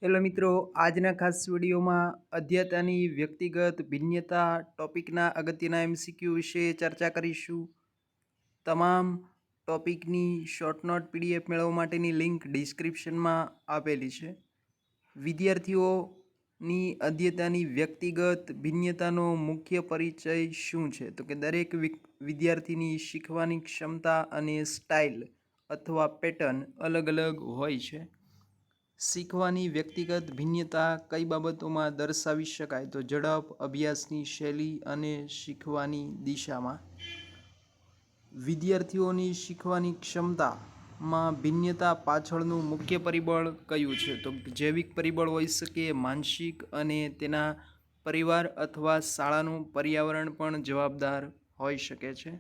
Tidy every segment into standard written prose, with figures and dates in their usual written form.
Hello મિત્રો, આજના ખાસ વિડીયોમાં અધ્યતાની વ્યક્તિગત ભિન્નતા ટોપિકના અગત્યના એમસીક્યુ વિશે ચર્ચા કરીશું. તમામ ટોપિકની શોર્ટ નોટ પીડીએફ મેળવવા માટેની લિંક ડિસ્ક્રિપ્શનમાં આપેલી છે. વિદ્યાર્થીઓની અધ્યતાની વ્યક્તિગત ભિન્નતાનો મુખ્ય પરિચય શું છે? તો કે દરેક વિદ્યાર્થીની શીખવાની ક્ષમતા અને સ્ટાઇલ અથવા પેટર્ન અલગ અલગ હોય છે. શીખવાની વ્યક્તિગત ભિન્નતા કઈ બાબતોમાં દર્શાવી શકાય? તો ઝડપ, અભ્યાસની શૈલી અને શીખવાની દિશામાં. વિદ્યાર્થીઓની શીખવાની ક્ષમતામાં ભિન્નતા પાછળનું મુખ્ય પરિબળ કયું છે? તો જૈવિક પરિબળ હોઈ શકે, માનસિક અને તેના પરિવાર અથવા શાળાનું પર્યાવરણ પણ જવાબદાર હોઈ શકે છે.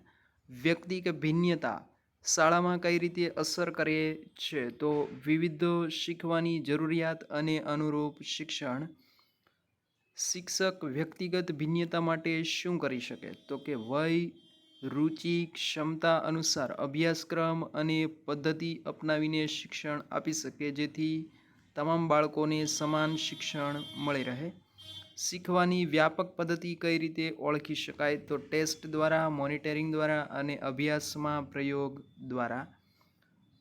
વ્યક્તિગત ભિન્નતા શાળામાં કઈ રીતે અસર કરે છે? તો વિવિધ શીખવાની જરૂરિયાત અને અનુરૂપ શિક્ષણ. શિક્ષક વ્યક્તિગત ભિન્નતા માટે શું કરી શકે? તો કે વય, રુચિ, ક્ષમતા અનુસાર અભ્યાસક્રમ અને પદ્ધતિ અપનાવીને શિક્ષણ આપી શકે, જેથી તમામ બાળકોને સમાન શિક્ષણ મળી રહે. શીખવાની વ્યાપક પદ્ધતિ કઈ રીતે ઓળખી શકાય? તો ટેસ્ટ દ્વારા, મોનિટરિંગ દ્વારા અને અભ્યાસમાં પ્રયોગ દ્વારા.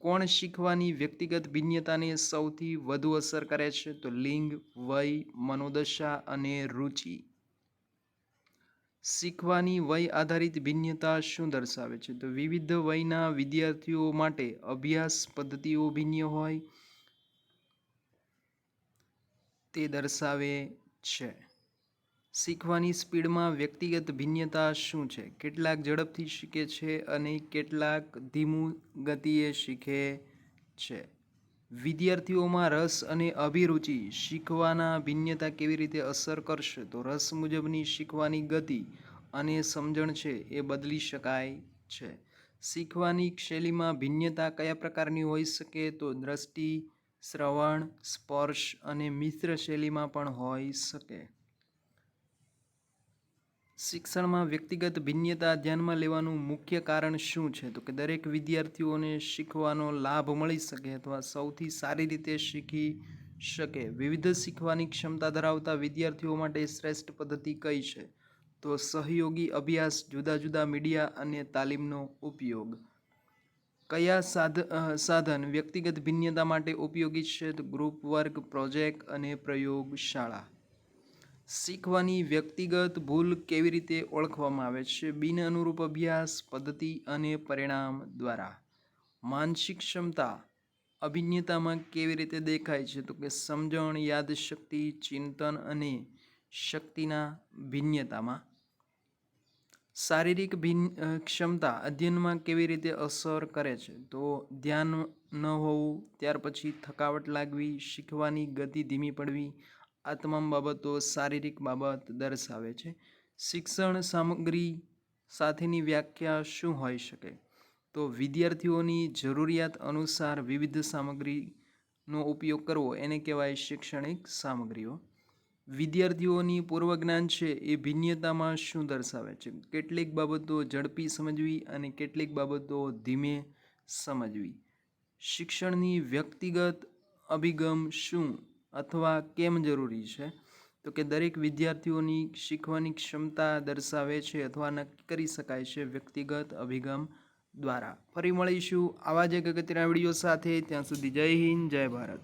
કોણ શીખવાની વ્યક્તિગત ભિન્નતાને સૌથી વધુ અસર કરે છે? તો લિંગ, વય, મનોદશા અને રુચિ. શીખવાની વય આધારિત ભિન્નતા શું દર્શાવે છે? તો વિવિધ વયના વિદ્યાર્થીઓ માટે અભ્યાસ પદ્ધતિઓ ભિન્ન હોય તે દર્શાવે છે. શીખવાની સ્પીડમાં વ્યક્તિગત ભિન્નતા શું છે? કેટલાક ઝડપથી શીખે છે અને કેટલાક ધીમું ગતિએ શીખે છે. વિદ્યાર્થીઓમાં રસ અને અભિરુચિ શીખવાના ભિન્નતા કેવી રીતે અસર કરશે? તો રસ મુજબની શીખવાની ગતિ અને સમજણ છે એ બદલી શકાય છે. શીખવાની શૈલીમાં ભિન્નતા કયા પ્રકારની હોઈ શકે? તો દ્રષ્ટિ, શ્રવણ, સ્પર્શ અને મિશ્ર શૈલીમાં પણ હોઈ શકે. શિક્ષણમાં વ્યક્તિગત ભિન્નતા ધ્યાનમાં લેવાનું મુખ્ય કારણ શું છે? તો કે દરેક વિદ્યાર્થીઓને શીખવાનો લાભ મળી શકે અથવા સૌથી સારી રીતે શીખી શકે. વિવિધ શીખવાની ક્ષમતા ધરાવતા વિદ્યાર્થીઓ માટે શ્રેષ્ઠ પદ્ધતિ કઈ છે? તો સહયોગી અભ્યાસ, જુદા જુદા મીડિયા અને તાલીમનો ઉપયોગ. કયા સાધન વ્યક્તિગત ભિન્નતા માટે ઉપયોગી છે? તો ગ્રુપ વર્ક, પ્રોજેક્ટ અને પ્રયોગશાળા. શીખવાની વ્યક્તિગત ભૂલ કેવી રીતે ઓળખવામાં આવે છે? બિન અનુરૂપ અભ્યાસ પદ્ધતિ અને પરિણામ દ્વારા. માનસિક ક્ષમતા અભિન્નતામાં કેવી રીતે દેખાય છે? તો કે સમજણ, યાદશક્તિ, ચિંતન અને શક્તિના ભિન્નતામાં. શારીરિક ક્ષમતા અધ્યયનમાં કેવી રીતે અસર કરે છે? તો ધ્યાન ન હોવું, ત્યાર પછી થકાવટ લાગવી, શીખવાની ગતિ ધીમી પડવી, આ તમામ બાબતો શારીરિક બાબત દર્શાવે છે. શિક્ષણ સામગ્રી સાથેની વ્યાખ્યા શું હોઈ શકે? તો વિદ્યાર્થીઓની જરૂરિયાત અનુસાર વિવિધ સામગ્રીનો ઉપયોગ કરવો એને કહેવાય શૈક્ષણિક સામગ્રીઓ. વિદ્યાર્થીઓની પૂર્વજ્ઞાન છે એ ભિન્નતામાં શું દર્શાવે છે? કેટલીક બાબતો ઝડપી સમજવી અને કેટલીક બાબતો ધીમે સમજવી. શિક્ષણની વ્યક્તિગત અભિગમ શું અથવા કેમ જરૂરી છે? તો કે દરેક વિદ્યાર્થીઓની શીખવાની ક્ષમતા દર્શાવે છે અથવા નક્કી કરી શકાય છે વ્યક્તિગત અભિગમ દ્વારા. ફરી મળીશું આવા જ એક અગત્યના વિડીયો સાથે. ત્યાં સુધી જય હિન્દ, જય ભારત.